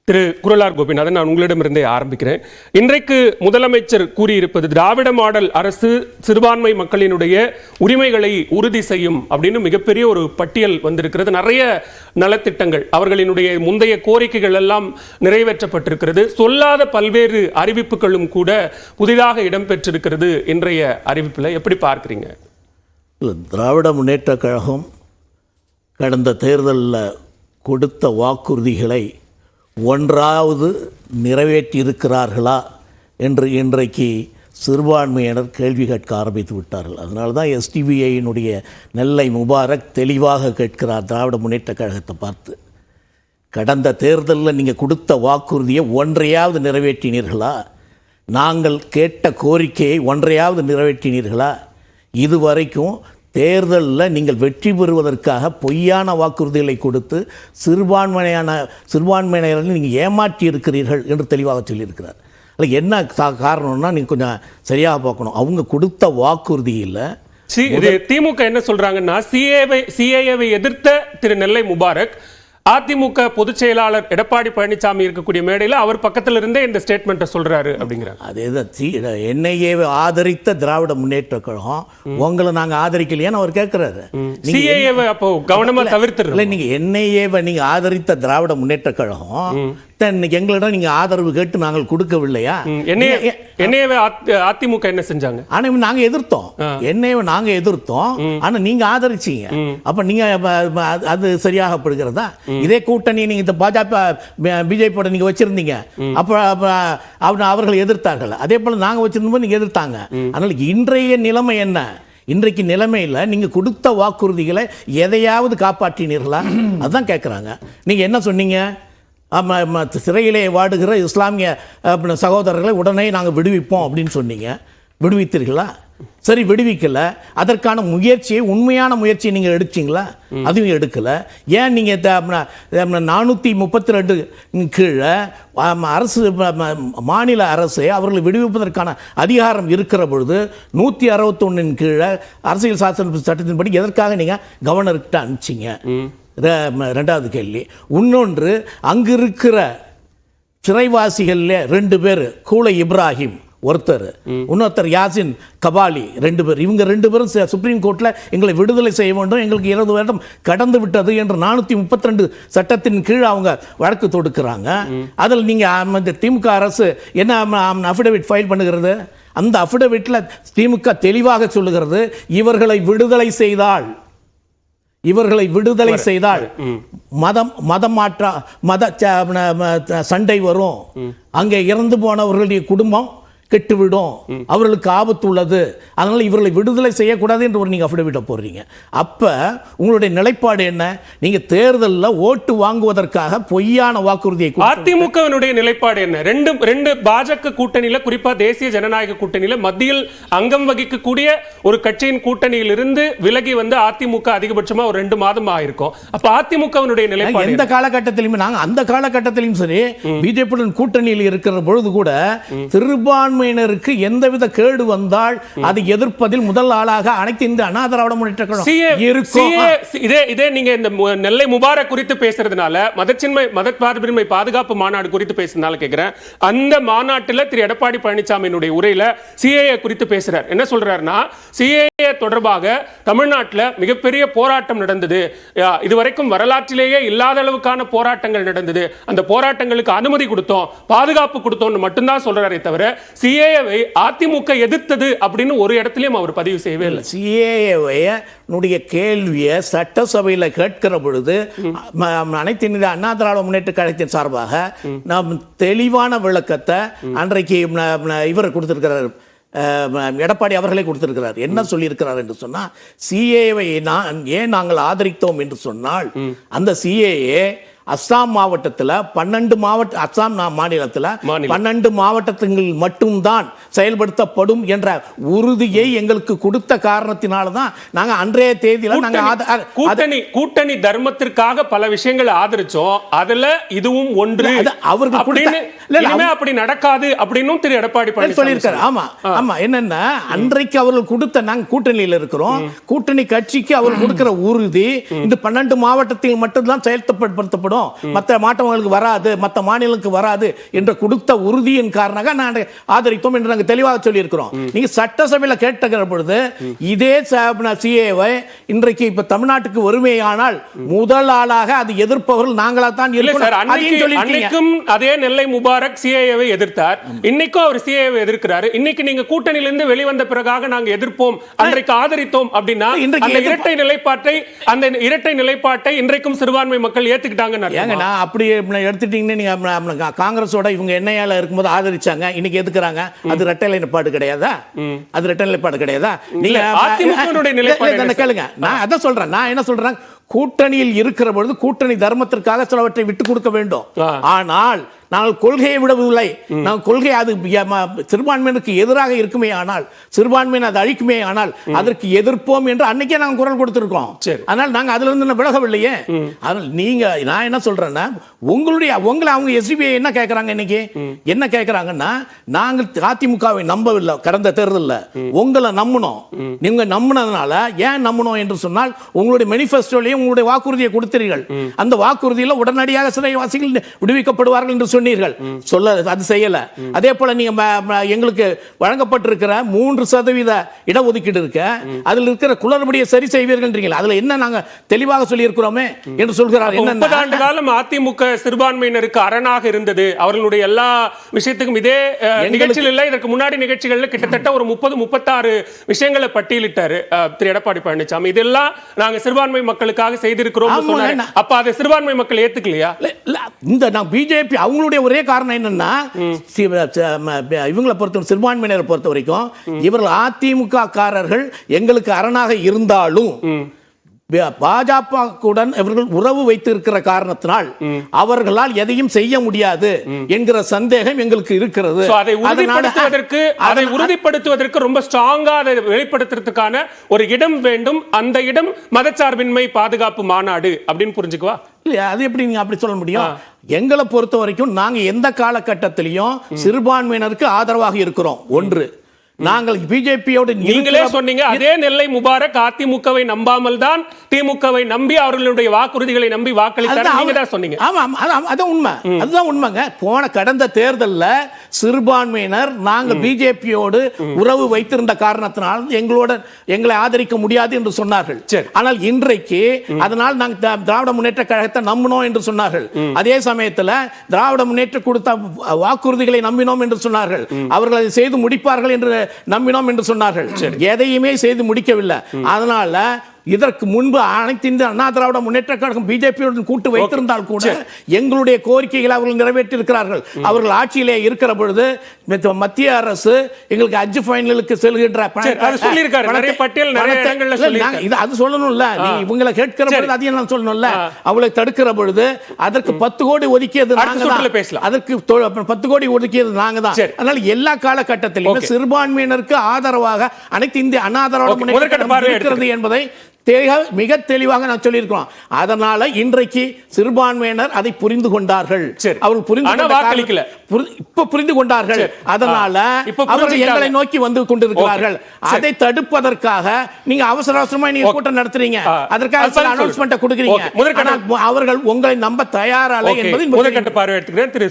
திரு குறளார் கோபிநாதன், நான் உங்களிடமிருந்தே ஆரம்பிக்கிறேன். இன்றைக்கு முதலமைச்சர் கூறியிருப்பது திராவிட மாடல் அரசு சிறுபான்மை மக்களினுடைய உரிமைகளை உறுதி செய்யும் அப்படின்னு மிகப்பெரிய ஒரு பட்டியல் வந்திருக்கிறது. நிறைய நலத்திட்டங்கள், அவர்களினுடைய முந்தைய கோரிக்கைகள் எல்லாம் நிறைவேற்றப்பட்டிருக்கிறது. சொல்லாத பல்வேறு அறிவிப்புகளும் கூட புதிதாக இடம்பெற்றிருக்கிறது. இன்றைய அறிவிப்பில் எப்படி பார்க்கிறீங்க? திராவிட முன்னேற்ற கழகம் கடந்த தேர்தலில் கொடுத்த வாக்குறுதிகளை ஒன்றாவது நிறைவேற்றியிருக்கிறார்களா என்று இன்றைக்கு சிறுபான்மையினர் கேள்வி கேட்க ஆரம்பித்து விட்டார்கள். அதனால தான் எஸ்டிபிஐயினுடைய நெல்லை முபாரக் தெளிவாக கேட்கிறார் திராவிட முன்னேற்ற கழகத்தை பார்த்து, கடந்த தேர்தலில் நீங்கள் கொடுத்த வாக்குறுதியை ஒன்றையாவது நிறைவேற்றினீர்களா? நாங்கள் கேட்ட கோரிக்கையை ஒன்றையாவது நிறைவேற்றினீர்களா? இதுவரைக்கும் தேர்தலில் நீங்கள் வெற்றி பெறுவதற்காக பொய்யான வாக்குறுதிகளை கொடுத்து சிறுபான்மையினரை நீங்கள் ஏமாற்றி இருக்கிறீர்கள் என்று தெளிவாக சொல்லியிருக்கிறார். இல்லை என்ன காரணம்னா நீங்கள் கொஞ்சம் சரியாக பார்க்கணும். அவங்க கொடுத்த வாக்குறுதியில் திமுக என்ன சொல்றாங்கன்னா, சிஏஏவை எதிர்த்த திரு நெல்லை முபாரக் அதிமுக பொதுச் செயலாளர் எடப்பாடி பழனிசாமி இருக்கக்கூடிய மேடையில் அவர் பக்கத்தில் இருந்தே இந்த ஸ்டேட்மெண்ட்டை சொல்றாரு அப்படிங்கிறாங்க. அதேதான் என்ஐஏவை ஆதரித்த திராவிட முன்னேற்ற கழகம் உங்களை நாங்கள் ஆதரிக்கலையான்னு அவர் கேட்கிறாரு. சிஏஏவை அப்போ கவனமா தவிர்த்து நீங்க என்ஐஏவை நீங்க ஆதரித்த திராவிட முன்னேற்ற கழகம் எங்களிடம் நீங்க ஆதரவு கேட்டு நாங்கள் கொடுக்கவில்லையா? அதிமுக என்ன செஞ்சாங்க? ஆனா நாங்க எதிர்த்தோம், என்ஐஏவை நாங்க எதிர்த்தோம், ஆனா நீங்க ஆதரிச்சீங்க. அப்ப நீங்க அது சரியாகப்படுகிறதா? இதே கூட்டணி நீங்க இந்த பாஜக பிஜேபியோட நீங்க வச்சிருந்தீங்க, அப்ப அவர்கள் எதிர்த்தார்கள். அதே போல நாங்க வச்சிருந்தோம், நீங்க எதிர்த்தாங்க. அதனால இன்றைய நிலைமை என்ன? இன்றைக்கு நிலைமையில் நீங்க கொடுத்த வாக்குறுதிகளை எதையாவது காப்பாற்றினீர்களா? அதுதான் கேட்குறாங்க. நீங்க என்ன சொன்னீங்க? சிறையிலே வாடுகிற இஸ்லாமிய சகோதரர்களை உடனே நாங்கள் விடுவிப்போம் அப்படின்னு சொன்னீங்க. விடுவித்தீர்களா? சரி, விடுவிக்கல. அதற்கான முயற்சியை, உண்மையான முயற்சியை நீங்கள் எடுத்தீங்களா? அதுவும் எடுக்கல. ஏன் நீங்கள் 432 கீழே அரசு, மாநில அரசு அவர்களை விடுவிப்பதற்கான அதிகாரம் இருக்கிற பொழுது 161 கீழே அரசியல் சாசன சட்டத்தின்படி எதற்காக நீங்கள் கவர்னர்கிட்ட அனுப்பிச்சிங்க? ரெண்டாவது கேள்வி. இன்னொன்று, அங்கு இருக்கிற சிறைவாசிகள்ல 2 பேர், கூலை இப்ராஹிம் ஒருத்தர், இன்னொருத்தர் யாசின் கபாலி, 2 பேர். இவங்க 2 பேரும் சுப்ரீம் கோர்ட்ல எங்களை விடுதலை செய்ய வேண்டும், எங்களுக்கு 20 வருடம் கடந்து விட்டது என்று 432 சட்டத்தின் கீழ் அவங்க வழக்கு தொடுக்கிறாங்க. அதில் நீங்க திமுக அரசு என்ன அஃபிடவிட் ஃபைல் பண்ணுகிறது? அந்த அஃபிடவிட்ல திமுக தெளிவாக சொல்லுகிறது, இவர்களை விடுதலை செய்தால் மத சண்டை வரும், அங்கே இறந்து போனவர்களுடைய குடும்பம் கெட்டுவிடும், அவர்களுக்கு ஆபத்து உள்ளது, அதனால இவர்களை விடுதலை செய்யக்கூடாது என்று ஒரு நீங்க அஃபிடவிட்ட போடுறீங்க. அப்ப உங்களுடைய நிலைப்பாடு என்ன? நீங்க தேர்தலில் ஓட்டு வாங்குவதற்காக பொய்யான வாக்குறுதியை. அதிமுகவினுடைய நிலைப்பாடு என்ன? ரெண்டு பாஜக கூட்டணியில, குறிப்பா தேசிய ஜனநாயக கூட்டணியில மத்தியில் அங்கம் வகிக்கக்கூடிய ஒரு கட்சியின் கூட்டணியில் இருந்து விலகி வந்து அதிமுக அதிகபட்சமா ஒரு 2 மாதம் ஆயிருக்கும். அப்ப அதிமுகவினுடைய நிலைப்பாடு எந்த காலகட்டத்திலும், நாங்க அந்த காலகட்டத்திலும் சரி பிஜேபியுடன் கூட்டணியில் இருக்கிற பொழுது கூட சிறுபான்மையினருக்கு எந்தவித கேடு வந்தால் அதை எதிர்ப்பதில் முதல் ஆளாக அனைத்து இந்த அண்ணா திராவிட முன்னேற்ற கழகம் இருக்கும். இதே நீங்க இந்த நெல்லை முபாரக் குறித்து பேசுறதுனால, மதச்சார்பின்மை பாதுகாப்பு மாநாடு குறித்து பேசுறதுனால கேட்கிறேன். அந்த மாநாட்டில் திரு எடப்பாடி பழனிசாமியினுடைய உரையில சிஏஏ குறித்து பேசுறார். என்ன சொல்றாருன்னா, சிஏஏ தொடர்பாக தமிழ்நாட்டில் மிகப்பெரிய போராட்டம் நடந்தது, இதுவரைக்கும் வரலாற்றிலேயே இல்லாத அளவுக்கான போராட்டங்கள் நடந்தது, அந்த போராட்டங்களுக்கு அனுமதி கொடுத்தோம், பாதுகாப்பு கொடுத்தோம் மட்டும்தான் சொல்றாரே தவிர சிஏஏவை அதிமுக எதிர்த்தது அப்படின்னு ஒரு இடத்திலும் அவர் பதிவு செய்யவே இல்லை. சிஏஏவுடைய கேள்வியை சட்டசபையில் கேட்கிற பொழுது அனைத்து இந்திய அண்ணா திராவிட முன்னேற்ற கழகத்தின் சார்பாக நாம் தெளிவான விளக்கத்தை அன்றைக்கு இவர் கொடுத்திருக்கிறார், எடப்பாடி அவர்களே கொடுத்திருக்கிறார். என்ன சொல்லியிருக்கிறார் என்று சொன்னால், சிஏஏவை ஏன் நாங்கள் ஆதரித்தோம் என்று சொன்னால், அந்த சிஏஏ அஸ்ஸாம் மாவட்டத்தில் 12 மாவட்ட, அஸ்ஸாம் மாநிலத்தில் 12 மாவட்டத்தில் மட்டும்தான் செயல்படுத்தப்படும் என்ற உறுதியை எங்களுக்கு கொடுத்த காரணத்தினால தான் நாங்க அன்றைய தேதியில் கூட்டணி தர்மத்திற்காக பல விஷயங்களை ஆதரிச்சோம். அதுல இதுவும் ஒன்று. அப்படி நடக்காது அப்படின்னு திரு எடப்பாடி பழனிசாமி சொல்லியிருக்காரு. ஆமா ஆமா. என்னன்னா, அன்றைக்கு அவர்கள் கொடுத்த, நாங்க கூட்டணியில் இருக்கிறோம், கூட்டணி கட்சிக்கு அவர் கொடுக்கிற உறுதி இந்த 12 மாவட்டத்தில் மட்டும்தான் செயல்படுத்தப்படும், வரும், மற்ற மாவட்டங்களுக்கு வராது, மற்ற மாநிலங்களுக்கு வராது என்ற கொடுத்த உறுதியின் காரணமாக நான் ஆதரித்தோம் என்று நாங்கள் தெளிவாக சொல்லியிருக்கிறோம். நீங்க சட்டசபையில் கேட்டுக்கிற பொழுது இதே சிஏவை இன்றைக்கு இப்ப தமிழ்நாட்டுக்கு வருமையானால் முதல் ஆளாக அது எதிர்ப்பவர்கள் நாங்களா தான் அன்னைக்கும் அதே நெல்லை முபாரக் சிஏஏவை எதிர்த்தார், இன்னைக்கும் அவர் சிஏஏவை எதிர்க்கிறாரு. இன்னைக்கு நீங்க கூட்டணியிலிருந்து வெளிவந்த பிறகாக நாங்க எதிர்ப்போம், அன்றைக்கு ஆதரித்தோம் அப்படின்னா அந்த இரட்டை நிலைப்பாட்டை இன்றைக்கும் சிறுபான்மை மக்கள் ஏத்துக்கிட்டாங்க. அப்படி எடுத்துட்டீங்கன்னா நீங்க காங்கிரஸோட இவங்க என்ஐஏல இருக்கும்போது ஆதரிச்சாங்க, இன்னைக்கு எதுக்குறாங்க? அது இரட்டை நிலைப்பாடு கிடையாதா? அது இரட்டை நிலைப்பாடு கிடையாதா? நீங்க அதிமுகவுடைய நிலைப்பாடு கேளுங்க. நான் அதான் சொல்றேன். நான் என்ன சொல்றேன், கூட்டணியில் இருக்கிற பொழுது கூட்டணி தர்மத்திற்காக சிலவற்றை விட்டுக் கொடுக்க வேண்டும். ஆனால் நாங்கள் கொள்கையை விடவில்லை. நாங்கள் கொள்கை அது சிறுபான்மையினருக்கு எதிராக இருக்குமே ஆனால், சிறுபான்மையினர் அதை அழிக்குமே ஆனால் அதற்கு எதிர்ப்போம் என்று அன்னைக்கே நாங்கள் குரல் கொடுத்திருக்கோம். அதனால் நாங்கள் அதுல இருந்து விலகவில்லையே. அதனால் நீங்க, நான் என்ன சொல்றேன்னா, உங்களை அவங்க எஸ்டிபிஐ என்ன கேட்கறாங்க, இன்னைக்கு என்ன கேட்கறாங்கன்னா, நாங்கள் அதிமுகவை நம்பவில்லை கடந்த தேர்தலில், உங்களை நம்பணும். நீங்க நம்பினதுனால ஏன் நம்பணும் என்று சொன்னால், உங்களுடைய மேனிஃபெஸ்டோலையும் உங்களுடைய வாக்குறுதியை கொடுத்தீர்கள். அந்த வாக்குறுதியில் உடனடியாக சிறைவாசிகள் விடுவிக்கப்படுவார்கள் என்று சொன்னீர்கள். அது செய்யல. அதே போல நீங்க எங்களுக்கு வழங்கப்பட்டிருக்கிற 3% இடஒதுக்கீடு இருக்க, அதில் இருக்கிற குளறுபடியை சரி செய்வீர்கள். அதுல என்ன நாங்க தெளிவாக சொல்லி இருக்கிறோமே என்று சொல்கிறார். 30 ஆண்டு காலம் அதிமுக சிறுபான்மையினருக்கு அரணாக இருந்தது. அவர்களுடைய எல்லா விஷயத்துக்கும் இதே நிகழ்ச்சியில் இல்ல, இதற்கு முன்னாடி நிகழ்ச்சிகள்ல கிட்டத்தட்ட ஒரு 30-36 விஷயங்களை பட்டியலிட்டாரு திரு எடப்பாடி பழனிசாமி. இதெல்லாம் நாங்க சிறுபான்மை மக்களுக்காக செய்திருக்கிறோம். அப்ப அதை சிறுபான்மை மக்கள் ஏத்துக்கலையா? இந்த பிஜேபி அவங்களுடைய ஒரே காரணம் என்னன்னா, இவங்களை பொறுத்த சிறுபான்மையினரை பொறுத்த வரைக்கும் இவர்கள் அதிமுக காரர்கள் எங்களுக்கு அரணாக இருந்தாலும் பாஜகவுடன் இவர்கள் உறவு வைத்திருக்கிற காரணத்தினால் அவர்களால் எதையும் செய்ய முடியாது என்கிற சந்தேகம் எங்களுக்கு இருக்கிறது. அதை உறுதிப்படுத்துவதற்கு ரொம்ப ஸ்ட்ராங்கா அதை வெளிப்படுத்துறதுக்கான ஒரு இடம் வேண்டும். அந்த இடம் மதச்சார்பின்மை பாதுகாப்பு மாநாடு அப்படின்னு புரிஞ்சுக்குவா? அது எப்படி நீங்க அப்படி சொல்ல முடியும்? எங்களை பொறுத்த வரைக்கும் நாங்க எந்த காலகட்டத்திலையும் சிறுபான்மையினருக்கு ஆதரவாக இருக்கிறோம். ஒன்று, நாங்கள் பிஜேபியோடு, நீங்களே சொன்னீங்க அதே நெல்லை முபாரக் அதிமுகவை நம்பாமல் தான் திமுகவை நம்பி அவர்களுடைய வாக்குறுதிகளை நம்பி வாக்களித்தார். நீங்க தான் சொன்னீங்க. ஆமா, அதான் உண்மை. அதுதான் உண்மைங்க. போன கடந்த தேர்தலில் சிறுபான்மையினர் நாங்கள் பிஜேபியோடு உறவு வைத்திருந்த காரணத்தினால் எங்களை ஆதரிக்க முடியாது என்று சொன்னார்கள். ஆனால் இன்றைக்கு அதனால் நாங்கள் திராவிட முன்னேற்ற கழகத்தை நம்பினோம் என்று சொன்னார்கள். அதே சமயத்தில் திராவிட முன்னேற்ற கொடுத்த வாக்குறுதிகளை நம்பினோம் என்று சொன்னார்கள். அவர்கள் அதை செய்து முடிப்பார்கள் என்று நம்பினோம் என்று சொன்னார்கள். எதையுமே செய்து முடிக்கவில்லை. அதனால இதற்கு முன்பு அனைத்து இந்திய அண்ணா திராவிட முன்னேற்ற கழகம் பிஜேபியுடன் கூட்டு வைத்திருந்தால் கூட எங்களுடைய கோரிக்கைகளை அவர்கள் நிறைவேற்றி இருக்கிறார்கள். அவர்கள் ஆட்சியிலே இருக்கிற பொழுது மத்திய அரசு எங்களுக்கு ஹஜ் ஃபைனலுக்கு செல்கின்ற அது சொல்லணும்ல, நீ இவங்களை கேட்கிற பொழுது அதையும் நான் சொல்லணும்ல. அவளை தடுக்கிற பொழுது அதற்கு 10 கோடி ஒதுக்கியது நாங்க தான். அதற்கு 10 கோடி ஒதுக்கியது நாங்க தான். அதனால எல்லா காலகட்டத்திலும் சிறுபான்மையினருக்கு ஆதரவாக அனைத்து இந்திய அண்ணா திராவிட முன்னேற்ற கழகம் இருக்கிறது என்பதை மிக தெளிவாக நான் சொல்லியிருக்கிறோம். அதனால இன்றைக்கு சிறுபான்மையினர் அதை புரிந்து கொண்டார்கள். அவர்கள் புரிந்து கொண்டார்கள். அதனால அவர்கள் எங்களை நோக்கி வந்து கொண்டிருக்கிறார்கள். அதை தடுப்பதற்காக நீங்க அவசரமா நீங்க கூட்டம் நடத்துறீங்க, அதற்காக அனௌன்ஸ்மெண்ட் கொடுக்கிறீங்க. அவர்கள் உங்களை நம்ப தயாரா இல்லை என்பதை முதற்கட்ட பார்வை எடுத்துக்கிறேன். திரு